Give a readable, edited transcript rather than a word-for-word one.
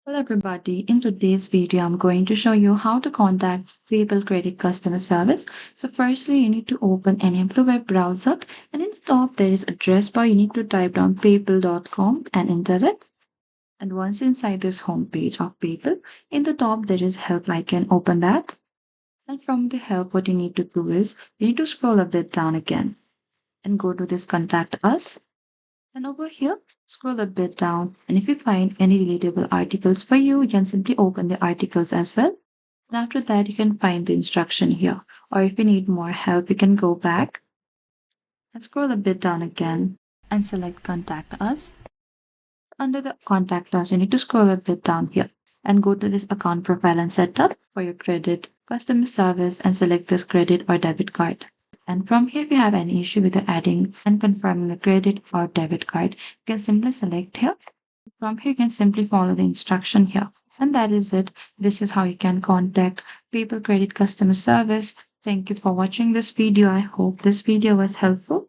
Hello everybody, in today's video I'm going to show you how to contact PayPal Credit Customer Service. So firstly you need to open any of the web browser and in the top there is address bar. You need to type down paypal.com and enter it. And once inside this home page of PayPal, in the top there is help icon, open that. And from the help what you need to do is you need to scroll a bit down again and go to this contact us. And over here, scroll a bit down, and if you find any relatable articles for you, you can simply open the articles as well. And after that, you can find the instruction here. Or if you need more help, you can go back and scroll a bit down again and select Contact Us. Under the Contact Us, you need to scroll a bit down here and go to this account profile and setup for your credit, customer service, and select this credit or debit card. And from here, if you have any issue with the adding and confirming a credit or debit card, you can simply select here. From here, you can simply follow the instruction here. And that is it. This is how you can contact PayPal Credit Customer Service. Thank you for watching this video. I hope this video was helpful.